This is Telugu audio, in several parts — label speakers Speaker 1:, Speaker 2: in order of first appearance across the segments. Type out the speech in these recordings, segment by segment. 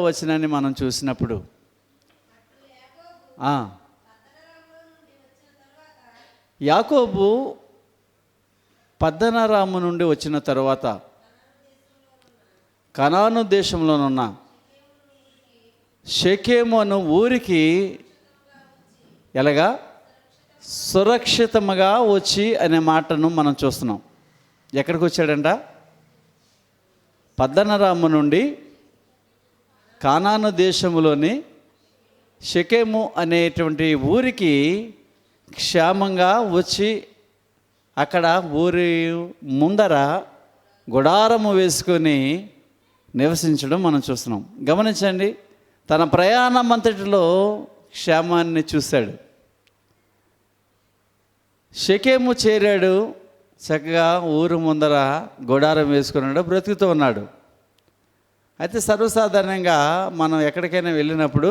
Speaker 1: వచనాన్ని మనం చూసినప్పుడు యాకోబు పద్దనరాము నుండి వచ్చిన తరువాత కనాను దేశంలోనున్న షెకెము అను ఊరికి ఎలాగా సురక్షితముగా వచ్చి అనే మాటను మనం చూస్తున్నాం. ఎక్కడికి వచ్చాడంట? పద్దనరాము నుండి కానాను దేశంలోని షెకెము అనేటువంటి ఊరికి క్షేమంగా వచ్చి అక్కడ ఊరి ముందర గుడారము వేసుకొని నివసించడం మనం చూస్తున్నాం. గమనించండి, తన ప్రయాణం అంతటిలో క్షేమాన్ని చూశాడు. షెకెము చేరాడు, చక్కగా ఊరు ముందర గుడారం వేసుకున్నాడు, బ్రతుకుతూ ఉన్నాడు. అయితే సర్వసాధారణంగా మనం ఎక్కడికైనా వెళ్ళినప్పుడు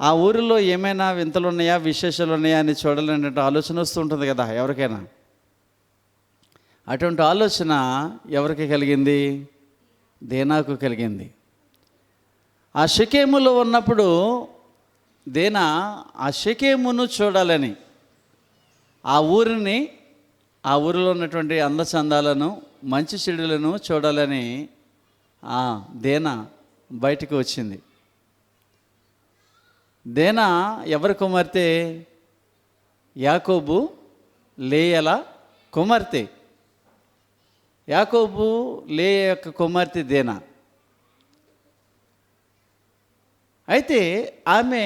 Speaker 1: ఆ ఊరిలో ఏమైనా వింతలు ఉన్నాయా, విశేషాలు ఉన్నాయా అని చూడాలనే ఆలోచన వస్తూ ఉంటుంది కదా ఎవరికైనా. అటువంటి ఆలోచన ఎవరికి కలిగింది? దేనాకు కలిగింది. ఆ షెకెములో ఉన్నప్పుడు దేనా ఆ షెకెమును చూడాలని, ఆ ఊరిని, ఆ ఊరిలో ఉన్నటువంటి అందచందాలను, మంచి చెడులను చూడాలని దేనా బయటికి వచ్చింది. దేనా ఎవరి కుమార్తె? యాకోబు లేయల కుమార్తె. యాకోబు లేయ యొక్క కుమార్తె దేనా. అయితే ఆమె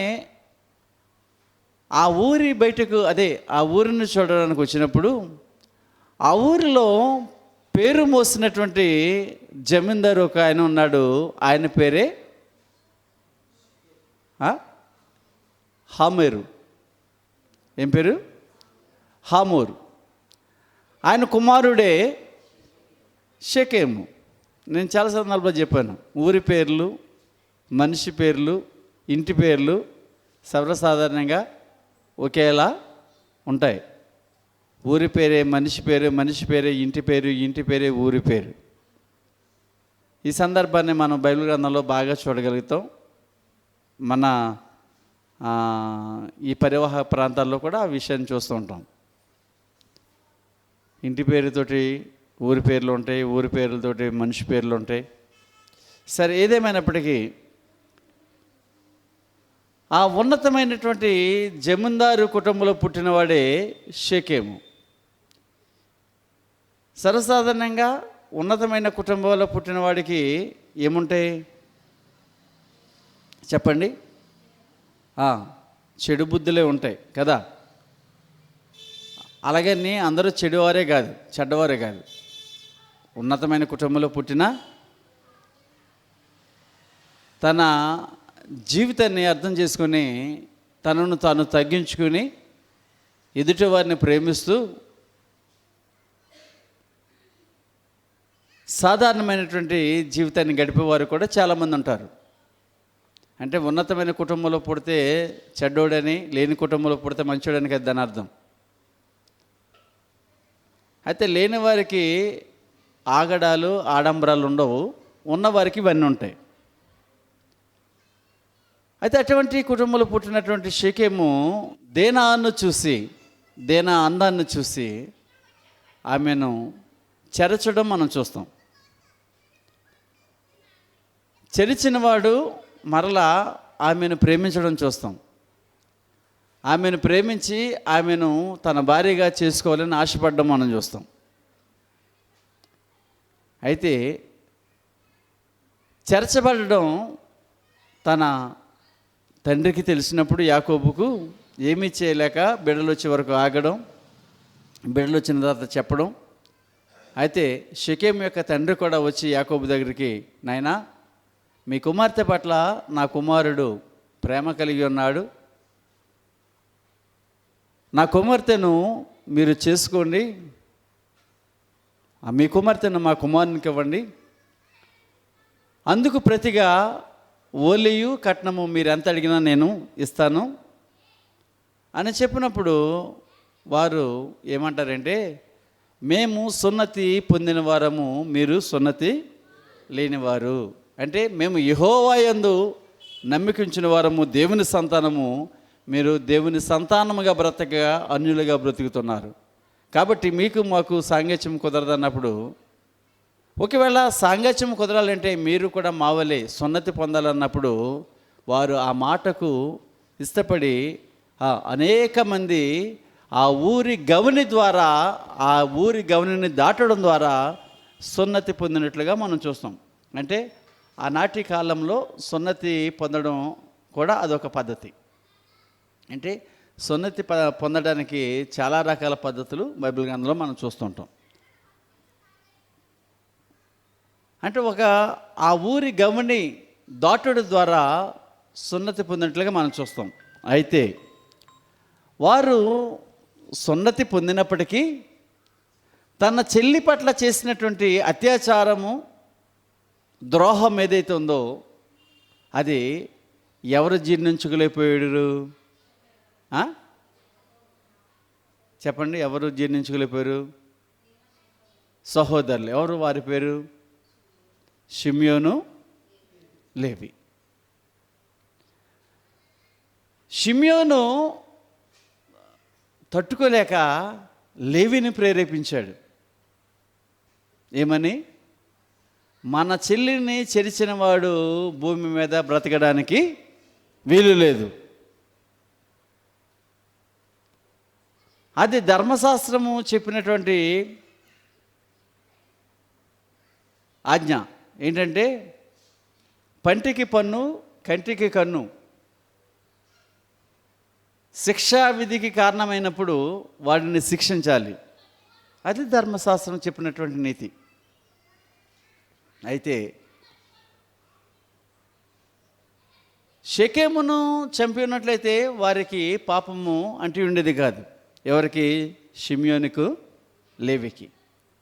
Speaker 1: ఆ ఊరి బయటకు, ఆ ఊరిని చూడడానికి వచ్చినప్పుడు ఆ ఊరిలో పేరు మోసినటువంటి జమీందారు ఒక ఆయన ఉన్నాడు. ఆయన పేరే హామోరు. ఏం పేరు? హామోరు. ఆయన కుమారుడే షెకెము. నేను చాలా సందర్భాల్లో చెప్పాను, ఊరి పేర్లు, మనిషి పేర్లు, ఇంటి పేర్లు సర్వసాధారణంగా ఒకేలా ఉంటాయి. ఊరి పేరే మనిషి పేరు, మనిషి పేరే ఇంటి పేరు, ఇంటి పేరే ఊరి పేరు. ఈ సందర్భాన్ని మనం బైబిల్ గ్రంథంలో బాగా చూడగలుగుతాం. మన ఈ పరివాహక ప్రాంతాల్లో కూడా ఆ విషయాన్ని చూస్తూ ఉంటాం. ఇంటి పేరుతోటి ఊరి పేర్లు ఉంటాయి, ఊరి పేర్లతోటి మనిషి పేర్లు ఉంటాయి. సరే, ఏదేమైనప్పటికీ ఆ ఉన్నతమైనటువంటి జమీందారు కుటుంబంలో పుట్టినవాడే షెకెము. సర్వసాధారణంగా ఉన్నతమైన కుటుంబంలో పుట్టినవాడికి ఏముంటాయి చెప్పండి? చెడు బుద్ధులే ఉంటాయి కదా. అలాగని అందరూ చెడువారే కాదు, చెడ్డవారే కాదు. ఉన్నతమైన కుటుంబంలో పుట్టిన తన జీవితాన్ని అర్థం చేసుకొని తనను తాను తగ్గించుకుని ఎదుటి వారిని ప్రేమిస్తూ సాధారణమైనటువంటి జీవితాన్ని గడిపేవారు కూడా చాలామంది ఉంటారు. అంటే ఉన్నతమైన కుటుంబంలో పుడితే చెడ్డోడని, లేని కుటుంబంలో పుడితే మంచోడని కదా దాని అర్థం. అయితే లేని వారికి ఆగడాలు, ఆడంబరాలు ఉండవు, ఉన్నవారికి ఇవన్నీ ఉంటాయి. అయితే అటువంటి కుటుంబంలో పుట్టినటువంటి షెకెము దేనాను చూసి, దేనా అందాన్ని చూసి ఆమెను చెరచడం మనం చూస్తాం. చెరిచినవాడు మరలా ఆమెను ప్రేమించడం చూస్తాం. ఆమెను ప్రేమించి ఆమెను తన భార్యగా చేసుకోవాలని ఆశపడడం మనం చూస్తాం. అయితే చెరచబడడం తన తండ్రికి తెలిసినప్పుడు యాకోబుకు ఏమీ చేయలేక బిడ్డలు వచ్చే వరకు ఆగడం, బిడ్డలు వచ్చిన తర్వాత చెప్పడం. అయితే షెకెము యొక్క తండ్రి కూడా వచ్చి యాకోబు దగ్గరికి, నాయనా, మీ కుమార్తె పట్ల నా కుమారుడు ప్రేమ కలిగి ఉన్నాడు, నా కుమార్తెను మీరు చేసుకోండి, మీ కుమార్తెను మా కుమారునికి ఇవ్వండి, అందుకు ప్రతిగా ఓలియు కట్నము మీరు ఎంత అడిగినా నేను ఇస్తాను అని చెప్పినప్పుడు వారు ఏమంటారంటే, మేము సున్నతి పొందిన వారము, మీరు సున్నతి లేనివారు అంటే మేము యెహోవా యందు నమ్మికించిన వారము, దేవుని సంతానము. మీరు దేవుని సంతానముగా బ్రతకగా అన్యులుగా బ్రతుకుతున్నారు. కాబట్టి మీకు మాకు సాంగత్యం కుదరదన్నప్పుడు, ఒకవేళ సాంగత్యం కుదరాలంటే మీరు కూడా మావలే సున్నతి పొందాలన్నప్పుడు వారు ఆ మాటకు ఇష్టపడి అనేక మంది ఆ ఊరి గవని ద్వారా, ఆ ఊరి గవనిని దాటడం ద్వారా సున్నతి పొందినట్లుగా మనం చూస్తాం. అంటే ఆనాటి కాలంలో సున్నతి పొందడం కూడా అదొక పద్ధతి. అంటే సున్నతి పొందడానికి చాలా రకాల పద్ధతులు బైబిల్ గ్రంథంలో మనం చూస్తుంటాం. అంటే ఆ ఊరి గవని దాటుడు ద్వారా సున్నతి పొందినట్లుగా మనం చూస్తాం. అయితే వారు సున్నతి పొందినప్పటికీ తన చెల్లి పట్ల చేసినటువంటి అత్యాచారము, ద్రోహం ఏదైతే ఉందో అది ఎవరు జీర్ణించుకోలేకపోయారు? చెప్పండి, ఎవరు జీర్ణించుకోలేకపోయారు? సహోదరులు. ఎవరు వారి పేరు? షిమ్యోను, లేవి. షిమ్యోను తట్టుకోలేక లేవిని ప్రేరేపించాడు. ఏమని? మన చెల్లిని చెరిచిన వాడు భూమి మీద బ్రతకడానికి వీలు లేదు. అది ధర్మశాస్త్రము చెప్పినటువంటి ఆజ్ఞ. ఏంటంటే పంటికి పన్ను, కంటికి కన్ను. శిక్షా విధికి కారణమైనప్పుడు వాడిని శిక్షించాలి. అది ధర్మశాస్త్రం చెప్పినటువంటి నీతి. అయితే షెకెమును చంపి ఉన్నట్లయితే వారికి పాపము అంటి ఉండేది కాదు. ఎవరికి? షిమ్యోనుకు, లేవికి.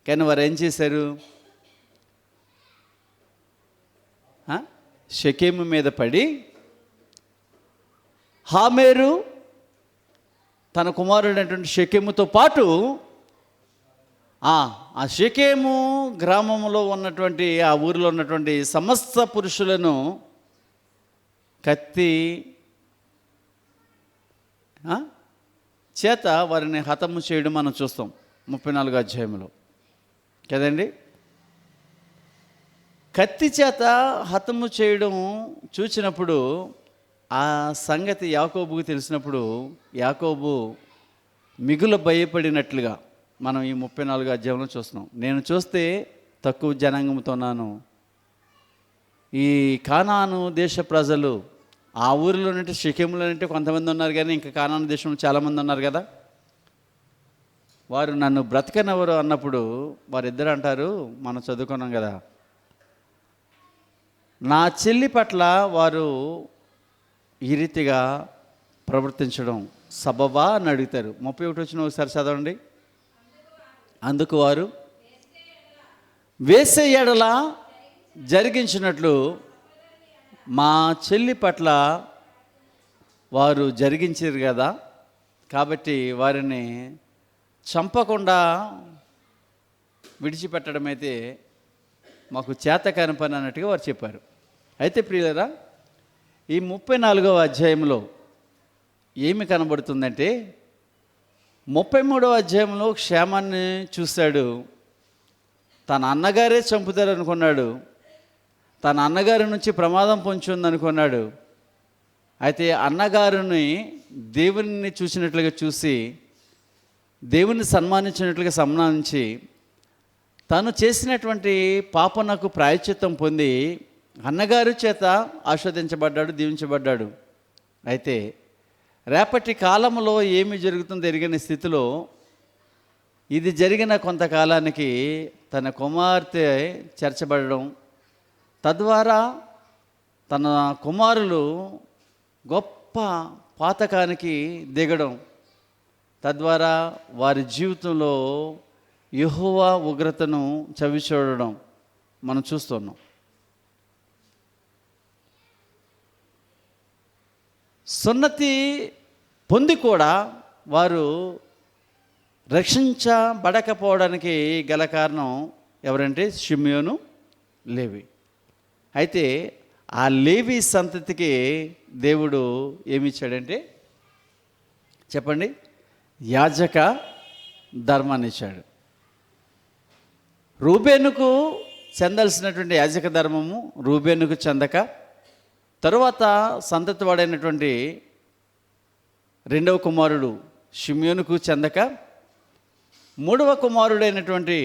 Speaker 1: కానీ వారు ఏం చేశారు? షెకెము మీద పడి హామెరు తన కుమారుడైనటువంటి షెకెముతో పాటు ఆ షెకెము గ్రామంలో ఉన్నటువంటి, ఆ ఊరిలో ఉన్నటువంటి సమస్త పురుషులను కత్తి చేత వారిని హతము చేయడం మనం చూస్తాం 34వ అధ్యాయంలో కదండి. కత్తి చేత హతము చేయడం చూసినప్పుడు ఆ సంగతి యాకోబుకు తెలిసినప్పుడు యాకోబు మిగులు భయపడినట్లుగా మనం ఈ 34వ అధ్యాయంలో చూస్తున్నాం. నేను చూస్తే తక్కువ జనాంగంతోన్నాను. ఈ కానాను దేశ ప్రజలు ఆ ఊరిలోనంటే షెకెములోనంటే కొంతమంది ఉన్నారు, కానీ ఇంకా కానాను దేశంలో చాలామంది ఉన్నారు కదా. వారు నన్ను బ్రతకనెవరు అన్నప్పుడు వారిద్దరు అంటారు, మనం చదువుకున్నాం కదా, నా చెల్లి పట్ల వారు ఈ రీతిగా ప్రవర్తించడం సబబా అని అడుగుతారు. 31 వచ్చిన ఒకసారి చదవండి. అందుకు వారు వేసే ఎడల జరిగించినట్లు మా చెల్లి పట్ల వారు జరిగించారు కదా, కాబట్టి వారిని చంపకుండా విడిచిపెట్టడం అయితే మాకు చేతకాని పని అన్నట్టుగా వారు చెప్పారు. అయితే ప్రియులరా, ఈ 34వ అధ్యాయంలో ఏమి కనబడుతుందంటే 33వ అధ్యాయంలో క్షేమాన్ని చూశాడు. తన అన్నగారే చంపుతారనుకున్నాడు, తన అన్నగారి నుంచి ప్రమాదం పొంచి ఉందనుకున్నాడు. అయితే అన్నగారిని దేవుని చూసినట్లుగా చూసి, దేవుని సన్మానించినట్లుగా సన్మానించి, తను చేసినటువంటి పాపనకు ప్రాయశ్చిత్తం పొంది అన్నగారి చేత ఆస్వాదించబడ్డాడు, దీవించబడ్డాడు. అయితే రేపటి కాలంలో ఏమి జరుగుతుందో ఎరిగిన స్థితిలో ఇది జరిగిన కొంతకాలానికి తన కుమార్తె చేర్చబడడం, తద్వారా తన కుమారులు గొప్ప పాతకానికి దిగడం, తద్వారా వారి జీవితంలో యెహోవా ఉగ్రతను చవిచూడడం మనం చూస్తున్నాం. సున్నతి పొంది కూడా వారు రక్షించబడకపోవడానికి గల కారణం ఎవరంటే షిమ్యోను, లేవి. అయితే ఆ లేవి సంతతికి దేవుడు ఏమి ఇచ్చాడంటే చెప్పండి, యాజక ధర్మాన్ని ఇచ్చాడు. రూబేనుకు చెందాల్సినటువంటి యాజక ధర్మము రూబేనుకు చెందక, తరువాత సంతతి వాడైనటువంటి రెండవ కుమారుడు షిమ్యోనుకు చెందక, మూడవ కుమారుడైనటువంటి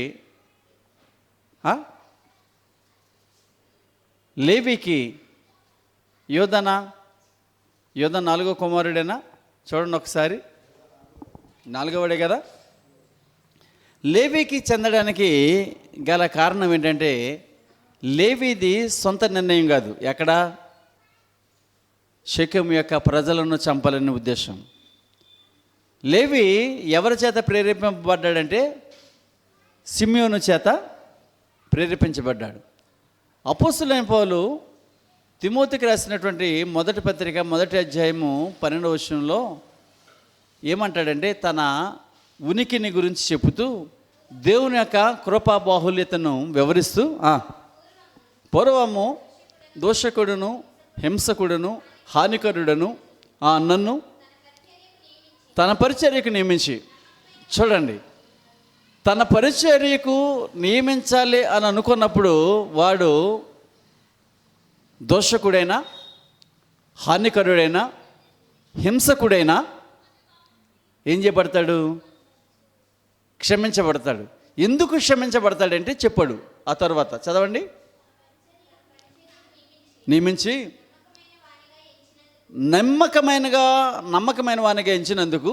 Speaker 1: లేవికి యోధన నాలుగో కుమారుడేనా? చూడండి ఒకసారి, నాలుగవడే కదా. లేవికి చెందడానికి గల కారణం ఏంటంటే, లేవిది సొంత నిర్ణయం కాదు. ఎక్కడ? షెకెము యొక్క ప్రజలను చంపాలనే ఉద్దేశం. లేవి ఎవరి చేత ప్రేరేపింపబడ్డాడంటే సిమియోను చేత ప్రేరేపించబడ్డాడు. అపోస్తలుడైన పౌలు తిమోతికి రాసినటువంటి మొదటి పత్రిక 1వ అధ్యాయము 12వ వచనంలో ఏమంటాడంటే, తన ఉనికిని గురించి చెబుతూ దేవుని యొక్క కృపా బాహుల్యతను వివరిస్తూ, పూర్వము దోషకుడును హింసకుడును హానికరుడను నన్ను తన పరిచర్యకు నియమించి, చూడండి, తన పరిచర్యకు నియమించాలి అని అనుకున్నప్పుడు వాడు దోషకుడైనా హానికరుడైనా హింసకుడైనా ఏం చేయబడతాడు? క్షమించబడతాడు. ఎందుకు క్షమించబడతాడంటే చెప్పాడు. ఆ తర్వాత చదవండి. నియమించి నమ్మకమైన వానిగా ఎంచినందుకు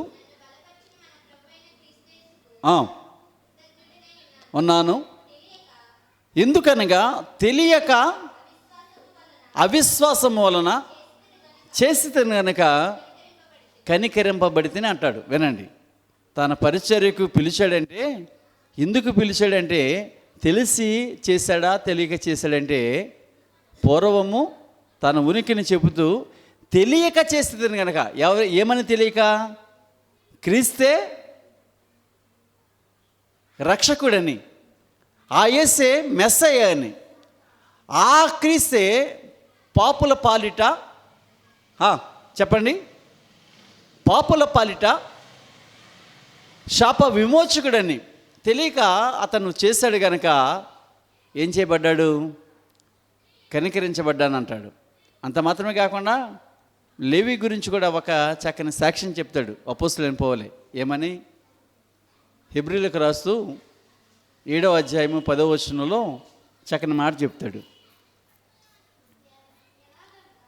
Speaker 1: ఉన్నాను. ఎందుకనగా తెలియక అవిశ్వాసం వలన చేసి కనుక కనికరింపబడితేనే అంటాడు. వినండి, తన పరిచర్యకు పిలిచాడంటే, ఎందుకు పిలిచాడంటే తెలిసి చేశాడా తెలియక చేశాడంటే, పూర్వము తన ఉనికిని చెబుతూ తెలియక చేస్తుంది కనుక. ఏమని తెలియక? క్రీస్తే రక్షకుడని, ఆ యేసే మెస్సయ్య అని, ఆ క్రీస్తే పాపుల పాలిట చెప్పండి, పాపుల పాలిట శాప విమోచకుడని తెలియక అతను చేశాడు కనుక ఏం చేయబడ్డాడు? కనికరించబడ్డానంటాడు. అంత మాత్రమే కాకుండా లేవి గురించి కూడా ఒక చక్కని సాక్ష్యం చెప్తాడు అపోస్తలుడైన పౌలు. ఏమని? హెబ్రీలకు రాస్తూ 7వ అధ్యాయము 10వ వచనంలో చక్కని మాట చెప్తాడు.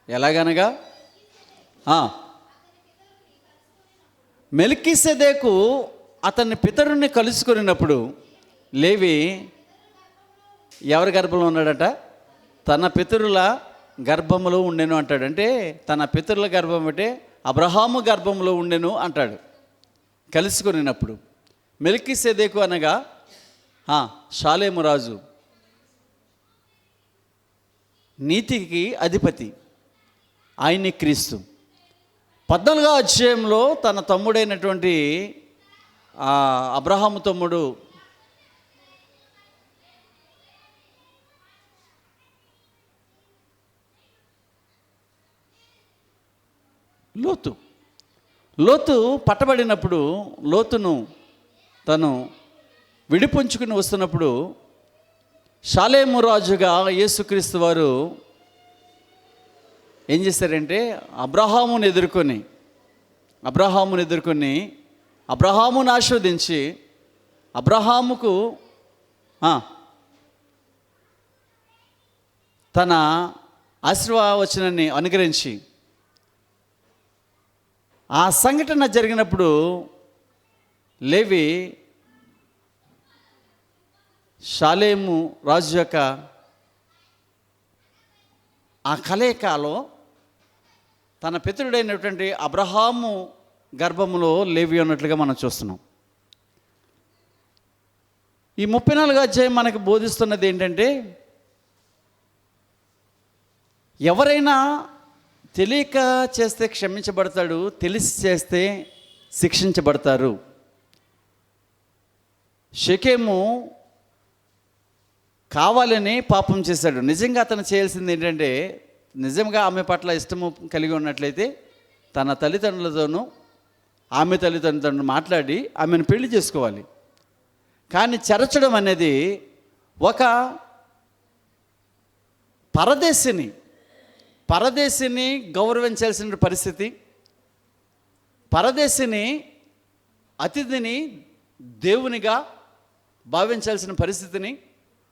Speaker 1: ఎలాగనగా, మెల్కీసెదెకు అతన్ని పితరుని కలుసుకున్నప్పుడు లేవి ఎవరి గర్భంలో ఉన్నాడట? తన పితరుల గర్భములో ఉండెను అంటాడు. అంటే తన పితరుల గర్భం అంటే అబ్రహాము గర్భంలో ఉండెను అంటాడు. కలుసుకున్నప్పుడు మెల్కీసెదెకు అనగా షాలేము రాజు, నీతికి అధిపతి, ఆయన్ని క్రీస్తు. 14వ అధ్యాయంలో తన తమ్ముడైనటువంటి అబ్రహాము తమ్ముడు లోతు పట్టబడినప్పుడు లోతును తను విడిపుంచుకుని వస్తున్నప్పుడు షాలేము రాజుగా యేసుక్రీస్తు వారు ఏం చేశారంటే అబ్రహామును ఎదుర్కొని అబ్రహామును ఆశీర్వదించి అబ్రహాముకు తన ఆశీర్వచనాన్ని అనుగ్రహించి, ఆ సంఘటన జరిగినప్పుడు లేవి షాలేము రాజు యొక్క ఆ కలయికలో తన పితరుడైనటువంటి అబ్రహాము గర్భములో లేవి ఉన్నట్లుగా మనం చూస్తున్నాం. ఈ 34వ అధ్యాయం మనకు బోధిస్తున్నది ఏంటంటే, ఎవరైనా తెలియక చేస్తే క్షమించబడతాడు, తెలిసి చేస్తే శిక్షించబడతారు. షెకెము కావాలని పాపం చేశాడు. నిజంగా అతను చేయాల్సింది ఏంటంటే, నిజంగా ఆమె పట్ల ఇష్టము కలిగి ఉన్నట్లయితే తన తల్లిదండ్రులతోనూ ఆమె తల్లిదండ్రులతో మాట్లాడి ఆమెను పెళ్లి చేసుకోవాలి. కానీ చెరచడం అనేది ఒక పరదేశిని గౌరవించాల్సిన పరిస్థితి, పరదేశిని అతిథిని దేవునిగా భావించాల్సిన పరిస్థితిని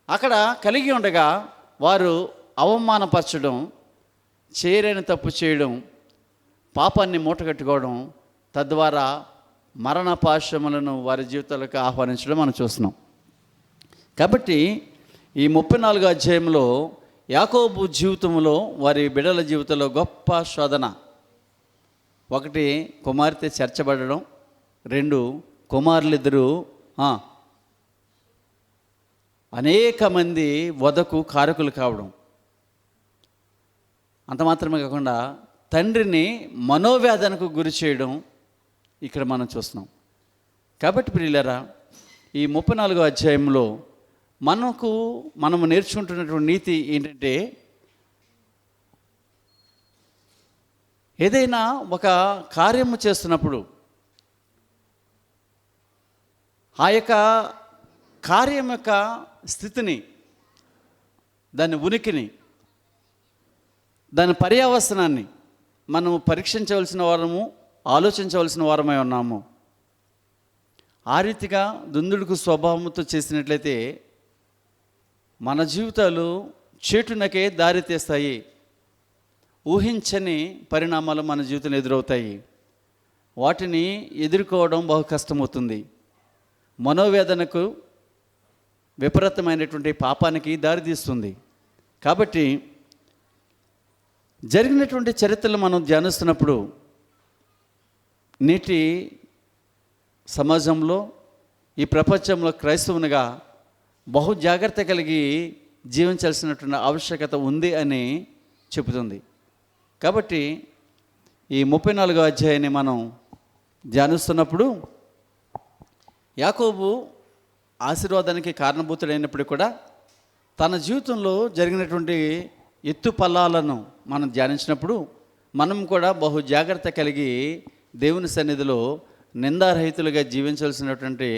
Speaker 1: అక్కడ కలిగి ఉండగా వారు అవమానపరచడం, చేయలేని తప్పు చేయడం, పాపాన్ని మూటగట్టుకోవడం, తద్వారా మరణ పాశములను వారి జీవితాలకు ఆహ్వానించడం మనం చూస్తున్నాం. కాబట్టి ఈ 34వ అధ్యాయంలో యాకోబు జీవితంలో, వారి బిడ్డల జీవితంలో గొప్ప శోధన. 1, కుమార్తె చేర్చబడడం. 2, కుమారులిద్దరూ అనేక మంది వధకు కారకులు కావడం. అంత మాత్రమే కాకుండా తండ్రిని మనోవేదనకు గురి చేయడం ఇక్కడ మనం చూస్తున్నాం. కాబట్టి ప్రియులారా, ఈ 34వ అధ్యాయంలో మనము నేర్చుకుంటున్నటువంటి నీతి ఏంటంటే, ఏదైనా ఒక కార్యము చేస్తున్నప్పుడు ఆ యొక్క కార్యం యొక్క స్థితిని, దాని ఉనికిని, దాని పర్యావసనాన్ని మనము పరీక్షించవలసిన వారము, ఆలోచించవలసిన వారమై ఉన్నాము. ఆ రీతిగా దుందుడుకు స్వభావంతో చేసినట్లయితే మన జీవితాలు చేటునకే దారి తీస్తాయి. ఊహించని పరిణామాలు మన జీవితంలో ఎదురవుతాయి. వాటిని ఎదుర్కోవడం బహు కష్టమవుతుంది. మనోవేదనకు, విపరీతమైనటువంటి పాపానికి దారితీస్తుంది. కాబట్టి జరిగినటువంటి చరిత్రలు మనం ధ్యానిస్తున్నప్పుడు నేటి సమాజంలో, ఈ ప్రపంచంలో క్రైస్తవునిగా బహు జాగ్రత్త కలిగి జీవించాల్సినటువంటి ఆవశ్యకత ఉంది అని చెబుతుంది. కాబట్టి ఈ 34వ అధ్యాయాన్ని మనం ధ్యానిస్తున్నప్పుడు యాకోబు ఆశీర్వాదానికి కారణభూతుడైనప్పుడు కూడా తన జీవితంలో జరిగినటువంటి ఎత్తు పల్లాలను మనం ధ్యానించినప్పుడు మనం కూడా బహు జాగ్రత్త కలిగి దేవుని సన్నిధిలో నిందారహితులుగా జీవించాల్సినటువంటి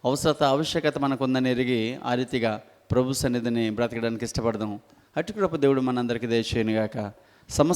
Speaker 1: ఆవశ్యకత మనకు ఉందని ఎరిగి ఆ రీతిగా ప్రభు సన్నిధిని బ్రతకడానికి ఇష్టపడదాం. అటు కృప దేవుడు మనందరికీ దయచేయునుగాక. సమస్త